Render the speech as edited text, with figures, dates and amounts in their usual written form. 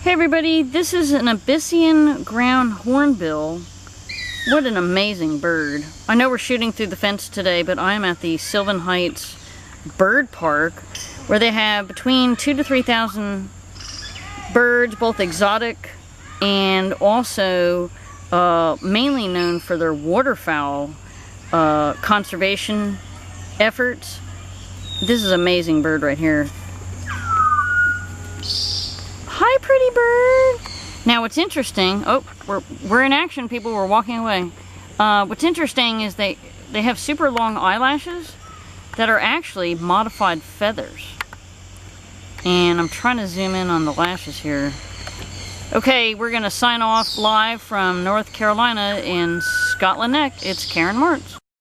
Hey everybody, this is an Abyssinian ground hornbill. What an amazing bird. I know we're shooting through the fence today, but I'm at the Sylvan Heights Bird Park, where they have between 2,000 to 3,000 birds, both exotic and also mainly known for their waterfowl conservation efforts. This is an amazing bird right here. Hi, pretty bird. Now, what's interesting? Oh, we're in action, people. We're walking away. What's interesting is they have super long eyelashes that are actually modified feathers. And I'm trying to zoom in on the lashes here. Okay, we're gonna sign off live from North Carolina in Scotland Neck. It's Karen Martz.